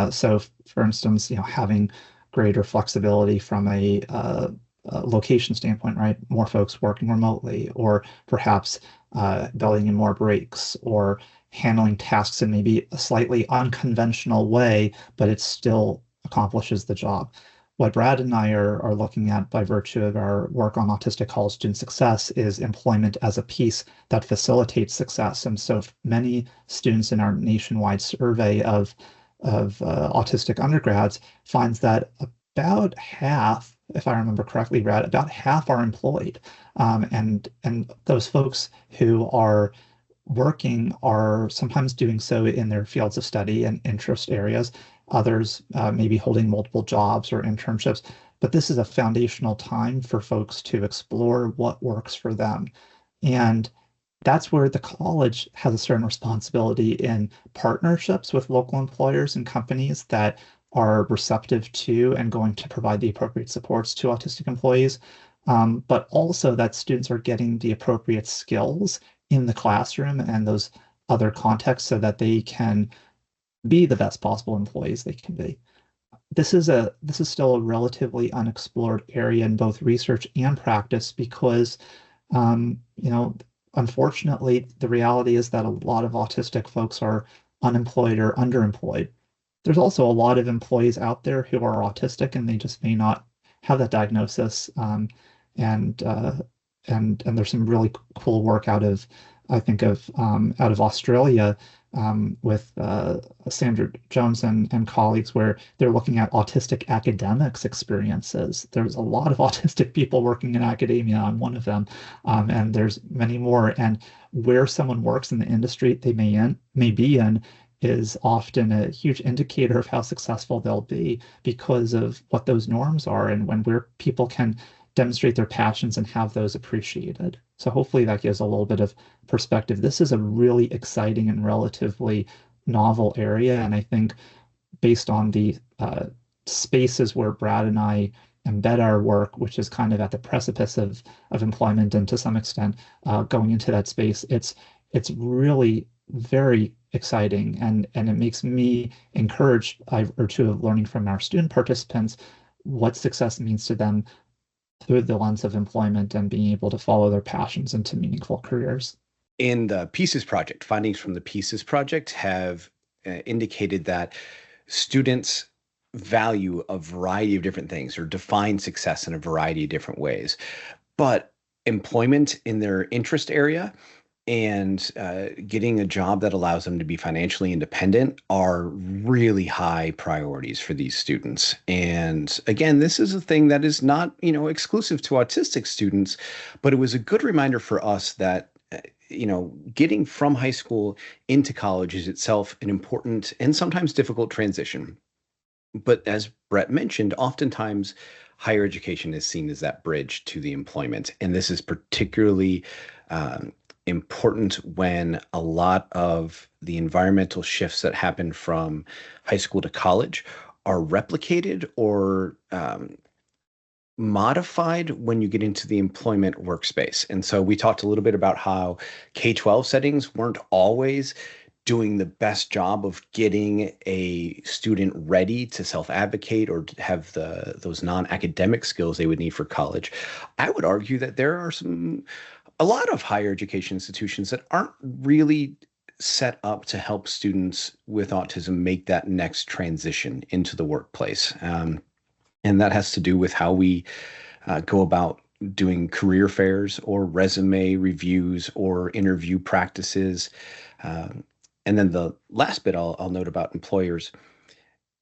So, for instance, having greater flexibility from a location standpoint, right? More folks working remotely, or perhaps building in more breaks, or handling tasks in maybe a slightly unconventional way, but it still accomplishes the job. What Brad and I are looking at by virtue of our work on autistic college student success is employment as a piece that facilitates success. And so many students in our nationwide survey of autistic undergrads finds that about half, if I remember correctly, Brad, about half are employed. And those folks who are working are sometimes doing so in their fields of study and interest areas. Others may be holding multiple jobs or internships. But this is a foundational time for folks to explore what works for them. And that's where the college has a certain responsibility in partnerships with local employers and companies that are receptive to and going to provide the appropriate supports to autistic employees, but also that students are getting the appropriate skills in the classroom and those other contexts so that they can be the best possible employees they can be. This is still a relatively unexplored area in both research and practice because unfortunately, the reality is that a lot of autistic folks are unemployed or underemployed. There's also a lot of employees out there who are autistic and they just may not have that diagnosis. And there's some really cool work I think out of Australia with Sandra Jones and colleagues, where they're looking at autistic academics experiences. There's a lot of autistic people working in academia. I'm one of them, and there's many more. And where someone works in the industry they may be in is often a huge indicator of how successful they'll be because of what those norms are and where people can demonstrate their passions and have those appreciated. So hopefully that gives a little bit of perspective. This is a really exciting and relatively novel area. And I think based on the spaces where Brad and I embed our work, which is kind of at the precipice of employment and to some extent going into that space, it's really very exciting and it makes me encouraged or to learning from our student participants what success means to them through the lens of employment and being able to follow their passions into meaningful careers. In the PEACES project, findings from the PEACES project have indicated that students value a variety of different things or define success in a variety of different ways. But employment in their interest area and getting a job that allows them to be financially independent are really high priorities for these students. And again, this is a thing that is not, exclusive to autistic students, but it was a good reminder for us that getting from high school into college is itself an important and sometimes difficult transition. But as Brett mentioned, oftentimes higher education is seen as that bridge to the employment. And this is particularly important when a lot of the environmental shifts that happen from high school to college are replicated or modified when you get into the employment workspace. And so we talked a little bit about how K-12 settings weren't always doing the best job of getting a student ready to self-advocate or to have those non-academic skills they would need for college. I would argue that there are a lot of higher education institutions that aren't really set up to help students with autism make that next transition into the workplace. And that has to do with how we go about doing career fairs or resume reviews or interview practices. And then the last bit I'll note about employers,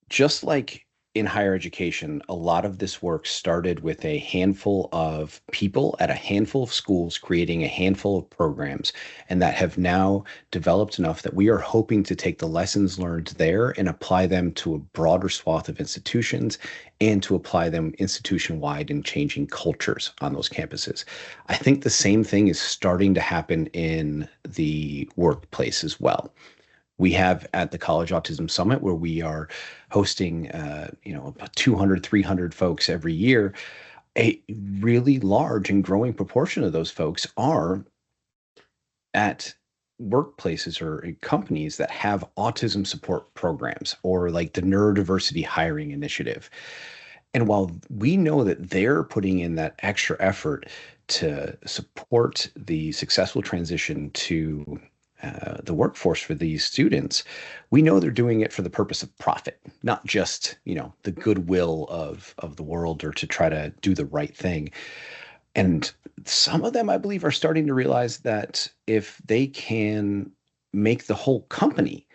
just like in higher education, a lot of this work started with a handful of people at a handful of schools creating a handful of programs, and that have now developed enough that we are hoping to take the lessons learned there and apply them to a broader swath of institutions and to apply them institution-wide in changing cultures on those campuses. I think the same thing is starting to happen in the workplace as well. We have at the College Autism Summit, where we are hosting, about 200, 300 folks every year. A really large and growing proportion of those folks are at workplaces or companies that have autism support programs or like the neurodiversity hiring initiative. And while we know that they're putting in that extra effort to support the successful transition to the workforce for these students, we know they're doing it for the purpose of profit, not just, the goodwill of the world or to try to do the right thing. And some of them, I believe, are starting to realize that if they can make the whole company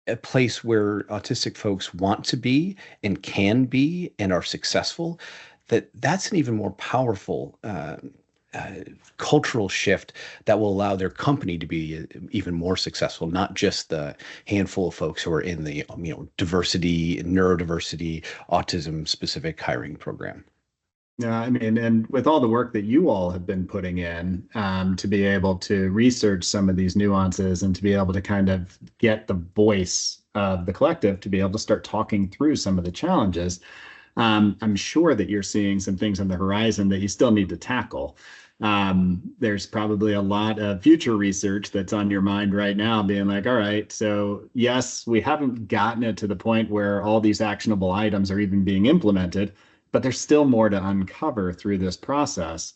a place where autistic folks want to be and can be and are successful, that's an even more powerful cultural shift that will allow their company to be even more successful, not just the handful of folks who are in the diversity, neurodiversity, autism specific hiring program. Yeah, I mean, and with all the work that you all have been putting in to be able to research some of these nuances and to be able to kind of get the voice of the collective to be able to start talking through some of the challenges, I'm sure that you're seeing some things on the horizon that you still need to tackle. There's probably a lot of future research that's on your mind right now, being like, all right, so yes, we haven't gotten it to the point where all these actionable items are even being implemented, but there's still more to uncover through this process.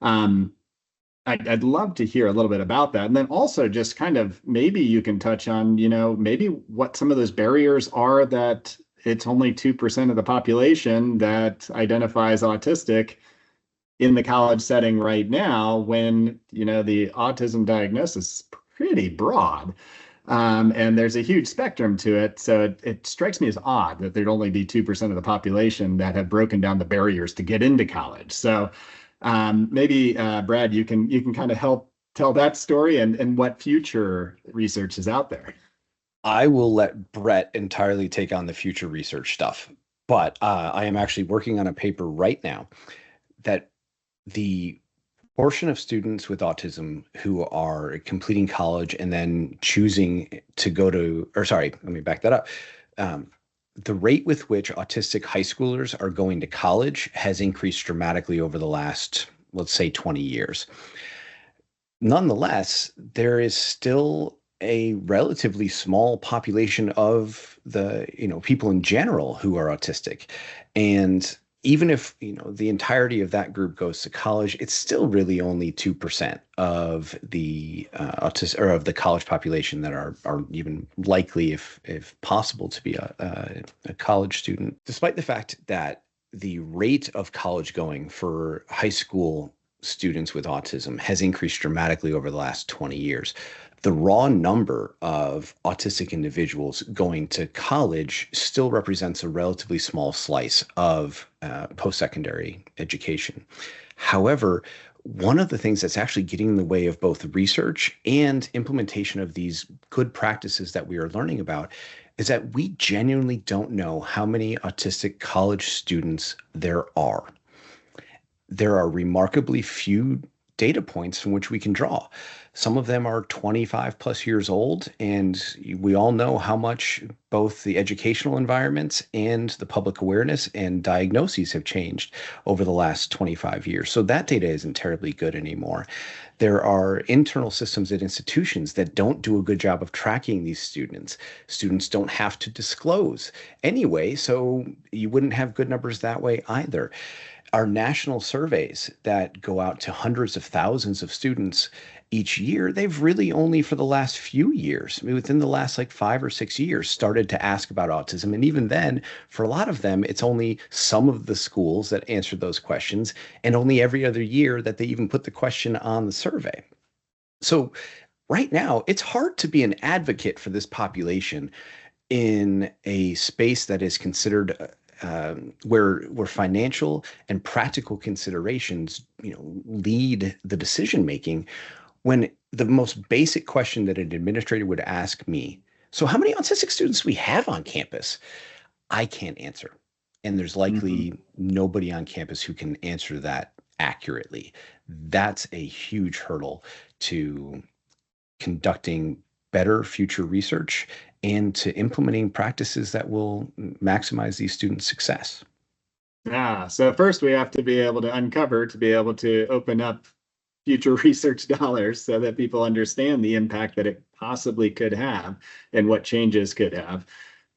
I'd love to hear a little bit about that. And then also just kind of maybe you can touch on, maybe what some of those barriers are that it's only 2% of the population that identifies autistic in the college setting right now, when the autism diagnosis is pretty broad, and there's a huge spectrum to it. So it strikes me as odd that there'd only be 2% of the population that have broken down the barriers to get into college. So maybe Brad, you can kind of help tell that story and what future research is out there. I will let Brett entirely take on the future research stuff, but I am actually working on a paper right now that the portion of students with autism who are completing college and then choosing to go to, or sorry, let me back that up. The rate with which autistic high schoolers are going to college has increased dramatically over the last, let's say, 20 years. Nonetheless, there is still a relatively small population of the, people in general who are autistic. And even if, the entirety of that group goes to college, it's still really only 2% of the autistic or of the college population that are even likely, if possible, to be a college student. Despite the fact that the rate of college going for high school students with autism has increased dramatically over the last 20 years. The raw number of autistic individuals going to college still represents a relatively small slice of post-secondary education. However, one of the things that's actually getting in the way of both research and implementation of these good practices that we are learning about is that we genuinely don't know how many autistic college students there are. There are remarkably few data points from which we can draw. Some of them are 25 plus years old, and we all know how much both the educational environments and the public awareness and diagnoses have changed over the last 25 years. So that data isn't terribly good anymore. There are internal systems at institutions that don't do a good job of tracking these students. Students don't have to disclose anyway, so you wouldn't have good numbers that way either. Our national surveys that go out to hundreds of thousands of students each year, they've really only for the last few years, within the last like 5 or 6 years, started to ask about autism. And even then, for a lot of them, it's only some of the schools that answered those questions, and only every other year that they even put the question on the survey. So right now, it's hard to be an advocate for this population in a space that is considered where financial and practical considerations, lead the decision making, when the most basic question that an administrator would ask me, so how many autistic students we have on campus, I can't answer. And there's likely nobody on campus who can answer that accurately. That's a huge hurdle to conducting better future research and to implementing practices that will maximize these students' success. So first we have to be able to uncover, to be able to open up future research dollars so that people understand the impact that it possibly could have and what changes could have.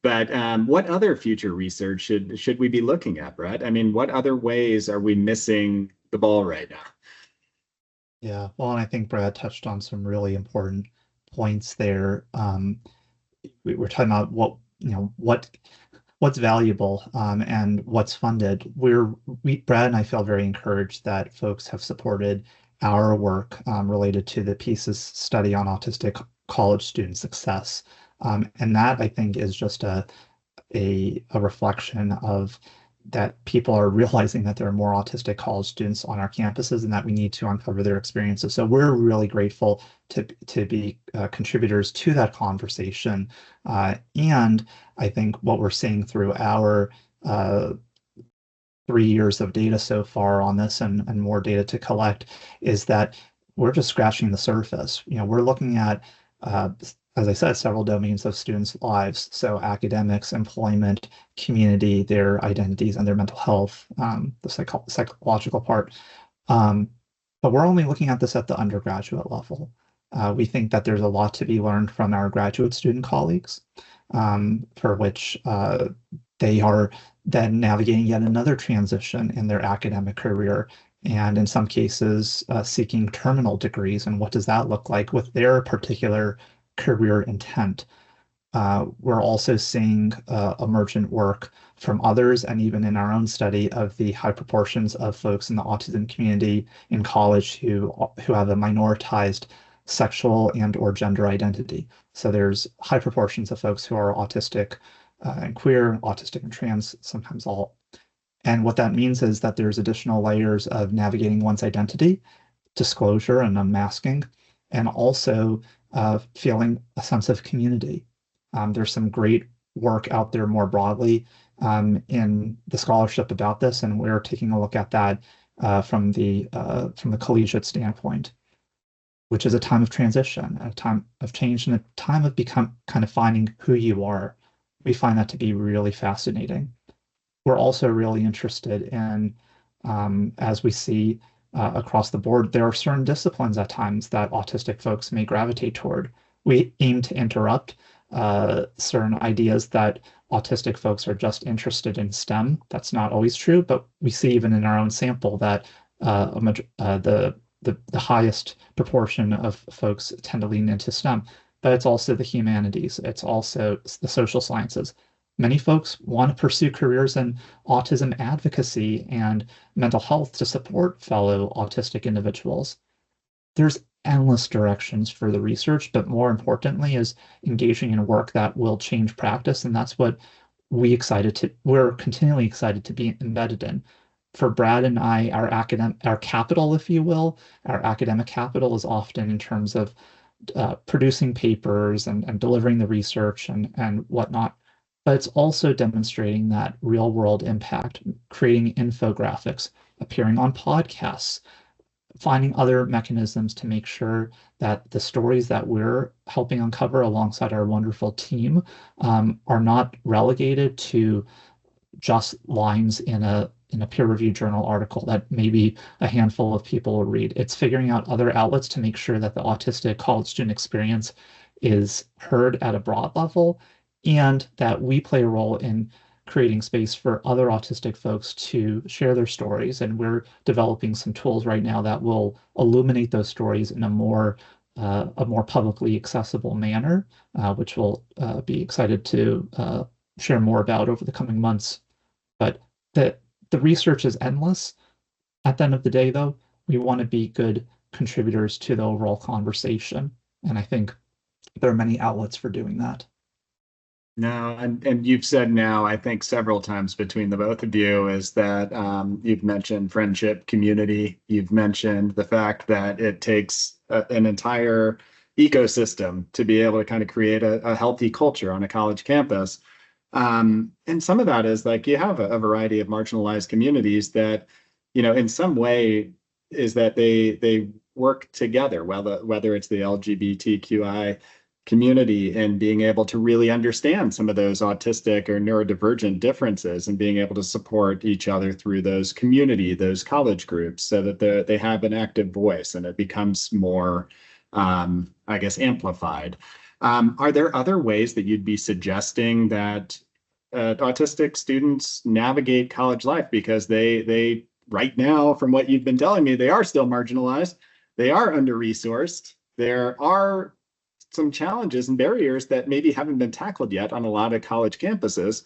But what other future research should we be looking at, Brett? I mean, what other ways are we missing the ball right now? Yeah, well, and I think Brad touched on some really important points there. We're talking about what's valuable and what's funded. Brad and I feel very encouraged that folks have supported our work related to the PEACES study on autistic college student success. And that, I think, is just a reflection of that people are realizing that there are more autistic college students on our campuses and that we need to uncover their experiences. So we're really grateful to be contributors to that conversation. And I think what we're seeing through our 3 years of data so far on this and more data to collect is that we're just scratching the surface. We're looking at, as I said, several domains of students' lives. So academics, employment, community, their identities, and their mental health, the psychological part. But we're only looking at this at the undergraduate level. We think that there's a lot to be learned from our graduate student colleagues, for which they are then navigating yet another transition in their academic career, and in some cases seeking terminal degrees. And what does that look like with their particular career intent? We're also seeing emergent work from others, and even in our own study, of the high proportions of folks in the autism community in college who have a minoritized sexual and or gender identity. So there's high proportions of folks who are autistic and queer, autistic and trans, sometimes all. And what that means is that there's additional layers of navigating one's identity, disclosure and unmasking, and also feeling a sense of community. There's some great work out there more broadly in the scholarship about this, and we're taking a look at that from the collegiate standpoint, which is a time of transition, a time of change, and a time of kind of finding who you are. We find that to be really fascinating. We're also really interested in, as we see across the board, there are certain disciplines at times that autistic folks may gravitate toward. We aim to interrupt certain ideas that autistic folks are just interested in STEM. That's not always true, but we see even in our own sample that the highest proportion of folks tend to lean into STEM. But it's also the humanities, it's also the social sciences. many folks want to pursue careers in autism advocacy and mental health to support fellow autistic individuals. There's endless directions for the research, but more importantly is engaging in work that will change practice. And that's what we're continually excited to be embedded in. For Brad and I, our capital, if you will, our academic capital is often in terms of producing papers and delivering the research and whatnot. But it's also demonstrating that real world impact, creating infographics, appearing on podcasts, finding other mechanisms to make sure that the stories that we're helping uncover alongside our wonderful team are not relegated to just lines in a peer-reviewed journal article that maybe a handful of people will read. It's figuring out other outlets to make sure that the autistic college student experience is heard at a broad level, and that we play a role in creating space for other autistic folks to share their stories. And we're developing some tools right now that will illuminate those stories in a more publicly accessible manner, which we'll be excited to share more about over the coming months. But the research is endless. At the end of the day, though, we want to be good contributors to the overall conversation. And I think there are many outlets for doing that. No, and you've said now, I think several times between the both of you, is that you've mentioned friendship, community. You've mentioned the fact that it takes an entire ecosystem to be able to kind of create a healthy culture on a college campus. And some of that is like you have a variety of marginalized communities that, in some way is that they work together, whether it's the LGBTQI community and being able to really understand some of those autistic or neurodivergent differences and being able to support each other through those college groups so that they have an active voice and it becomes more, I guess, amplified. Are there other ways that you'd be suggesting that autistic students navigate college life? Because they right now, from what you've been telling me, they are still marginalized. They are under-resourced. There are some challenges and barriers that maybe haven't been tackled yet on a lot of college campuses.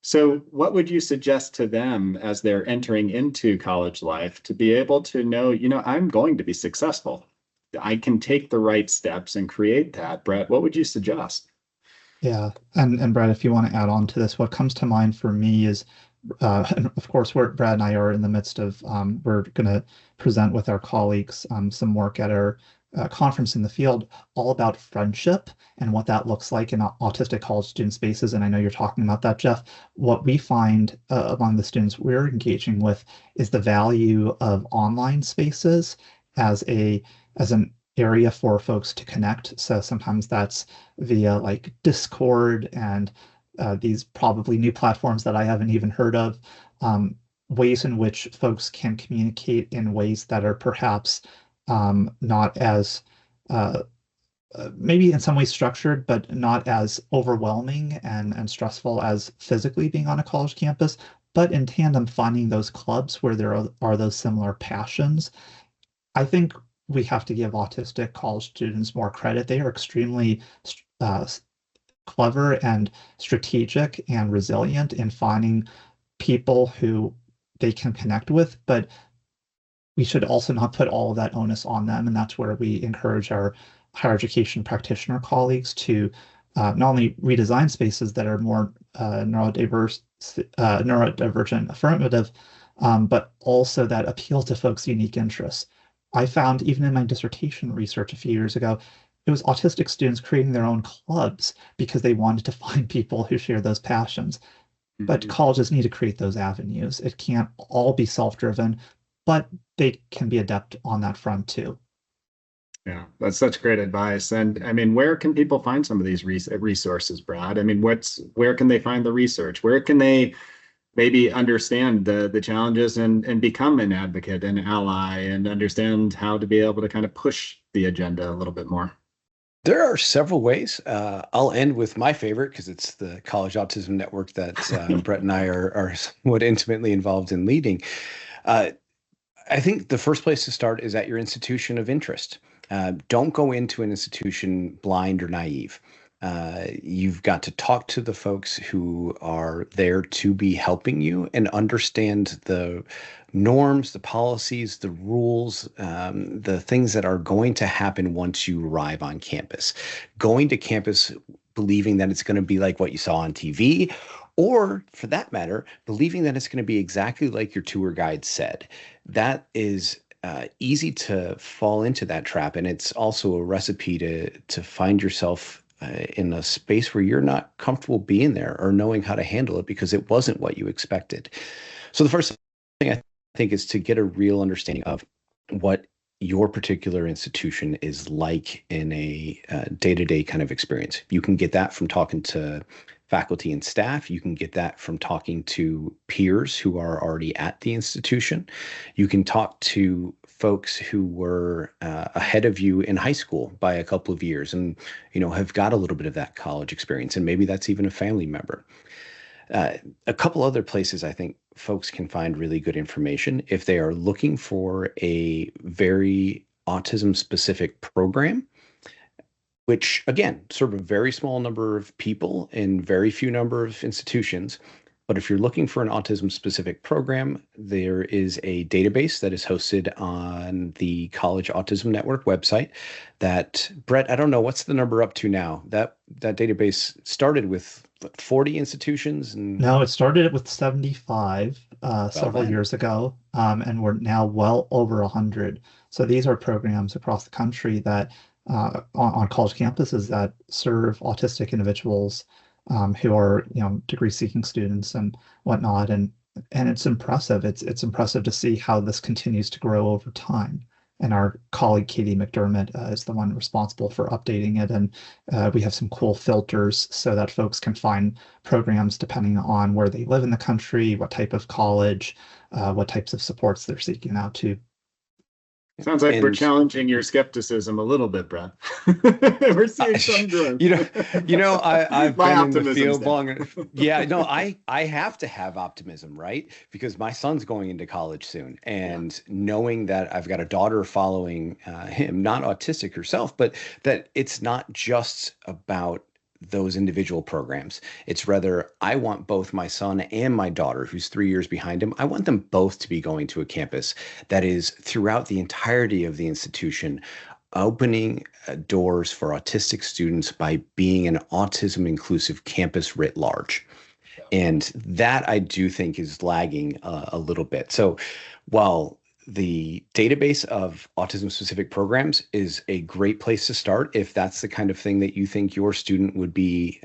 So what would you suggest to them as they're entering into college life to be able to know, I'm going to be successful. I can take the right steps and create that. Brett, what would you suggest? Yeah, and Brad, if you want to add on to this, what comes to mind for me is, and of course, Brad and I are in the midst of, we're going to present with our colleagues some work at our conference in the field all about friendship and what that looks like in autistic college student spaces. And I know you're talking about that, Jeff. What we find among the students we're engaging with is the value of online spaces as an area for folks to connect. So sometimes that's via like Discord and these probably new platforms that I haven't even heard of, ways in which folks can communicate in ways that are perhaps not as maybe in some ways structured, but not as overwhelming and stressful as physically being on a college campus, but in tandem finding those clubs where there are those similar passions. I think we have to give autistic college students more credit. They are extremely clever and strategic and resilient in finding people who they can connect with, but we should also not put all of that onus on them. And that's where we encourage our higher education practitioner colleagues to not only redesign spaces that are more neurodivergent, affirmative, but also that appeal to folks' unique interests. I found even in my dissertation research a few years ago, it was autistic students creating their own clubs because they wanted to find people who share those passions. Mm-hmm. But colleges need to create those avenues. It can't all be self-driven, but they can be adept on that front too. Yeah, that's such great advice. And I mean, where can people find some of these resources, Brad? I mean, where can they find the research? Where can they maybe understand the challenges and become an advocate, an ally, and understand how to be able to kind of push the agenda a little bit more? There are several ways. I'll end with my favorite because it's the College Autism Network that Brett and I are somewhat intimately involved in leading. I think the first place to start is at your institution of interest. Don't go into an institution blind or naive. You've got to talk to the folks who are there to be helping you and understand the norms, the policies, the rules, the things that are going to happen once you arrive on campus. Going to campus believing that it's going to be like what you saw on TV, or for that matter, believing that it's going to be exactly like your tour guide said. That is easy to fall into that trap, and it's also a recipe to find yourself in a space where you're not comfortable being there or knowing how to handle it because it wasn't what you expected. So the first thing I think is to get a real understanding of what your particular institution is like in a day-to-day kind of experience. You can get that from talking to faculty and staff. You can get that from talking to peers who are already at the institution. You can talk to folks who were ahead of you in high school by a couple of years and, have got a little bit of that college experience. And maybe that's even a family member. A couple other places I think folks can find really good information if they are looking for a very autism specific program, which again, serve a very small number of people in very few number of institutions. But if you're looking for an autism specific program, there is a database that is hosted on the College Autism Network website that, Brett, I don't know, what's the number up to now? That database started with 40 institutions? No, it started with 75 several years ago, and we're now well over 100. So these are programs across the country that on college campuses that serve autistic individuals who are, degree-seeking students and whatnot, and it's impressive. It's impressive to see how this continues to grow over time. And our colleague Katie McDermott is the one responsible for updating it, and we have some cool filters so that folks can find programs depending on where they live in the country, what type of college, what types of supports they're seeking out to. Sounds like we're challenging your skepticism a little bit, Brad. We're seeing some growth. I've been in the field long. Yeah, no, I have to have optimism, right? Because my son's going into college soon, and knowing that I've got a daughter following him, not autistic herself, but that it's not just about those individual programs. It's rather, I want both my son and my daughter, who's 3 years behind him, I want them both to be going to a campus that is throughout the entirety of the institution, opening doors for autistic students by being an autism inclusive campus writ large. And that I do think is lagging a little bit. So while the database of autism specific programs is a great place to start if that's the kind of thing that you think your student would be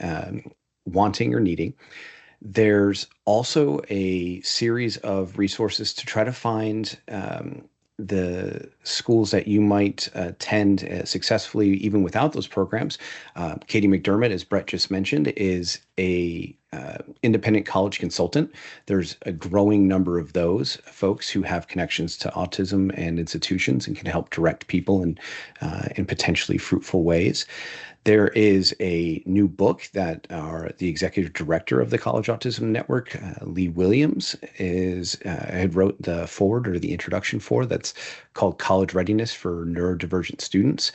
wanting or needing. There's also a series of resources to try to find the schools that you might attend successfully even without those programs. Katie McDermott, as Brett just mentioned, is a independent college consultant. There's a growing number of those folks who have connections to autism and institutions and can help direct people in potentially fruitful ways. There is a new book that the executive director of the College Autism Network, Lee Williams, had wrote the foreword or the introduction for, that's called College Readiness for Neurodivergent Students.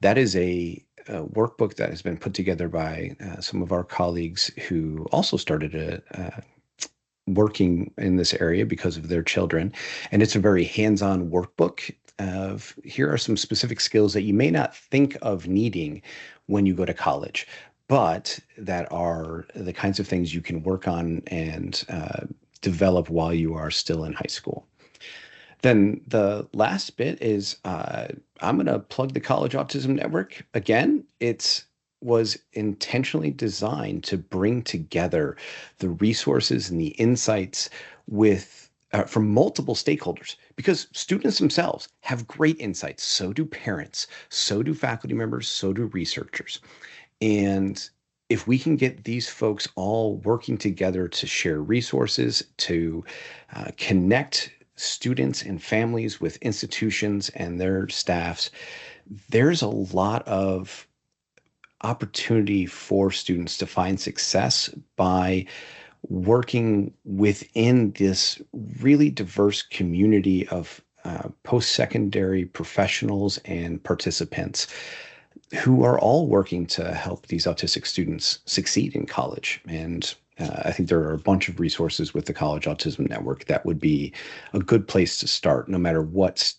That is a workbook that has been put together by some of our colleagues who also started working in this area because of their children. And it's a very hands-on workbook of, here are some specific skills that you may not think of needing when you go to college, but that are the kinds of things you can work on and develop while you are still in high school. Then the last bit is I'm going to plug the College Autism Network. Again, it was intentionally designed to bring together the resources and the insights from multiple stakeholders, because students themselves have great insights. So do parents, so do faculty members, so do researchers. And if we can get these folks all working together to share resources, to connect students and families with institutions and their staffs, there's a lot of opportunity for students to find success by working within this really diverse community of post-secondary professionals and participants. who are all working to help these autistic students succeed in college. And I think there are a bunch of resources with the College Autism Network that would be a good place to start, no matter what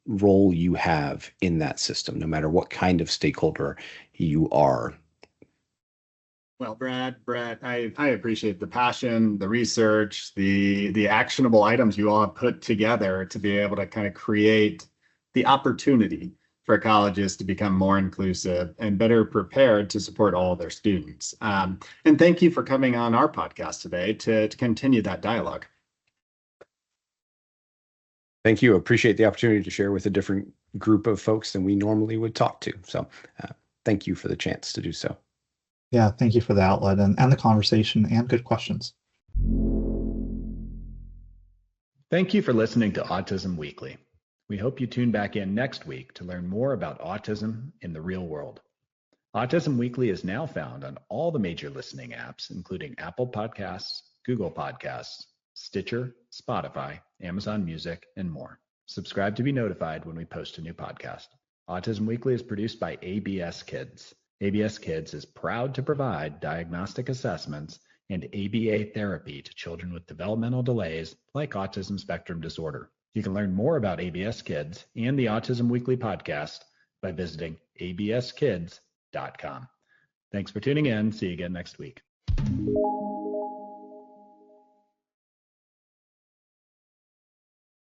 role you have in that system, no matter what kind of stakeholder you are. Well, Brad, I appreciate the passion, the research, the actionable items you all have put together to be able to kind of create the opportunity for colleges to become more inclusive and better prepared to support all their students. And thank you for coming on our podcast today to continue that dialogue. Thank you. Appreciate the opportunity to share with a different group of folks than we normally would talk to. So thank you for the chance to do so. Yeah, thank you for the outlet and the conversation and good questions. Thank you for listening to Autism Weekly. We hope you tune back in next week to learn more about autism in the real world. Autism Weekly is now found on all the major listening apps, including Apple Podcasts, Google Podcasts, Stitcher, Spotify, Amazon Music, and more. Subscribe to be notified when we post a new podcast. Autism Weekly is produced by ABS Kids. ABS Kids is proud to provide diagnostic assessments and ABA therapy to children with developmental delays like autism spectrum disorder. You can learn more about ABS Kids and the Autism Weekly podcast by visiting abskids.com. Thanks for tuning in. See you again next week.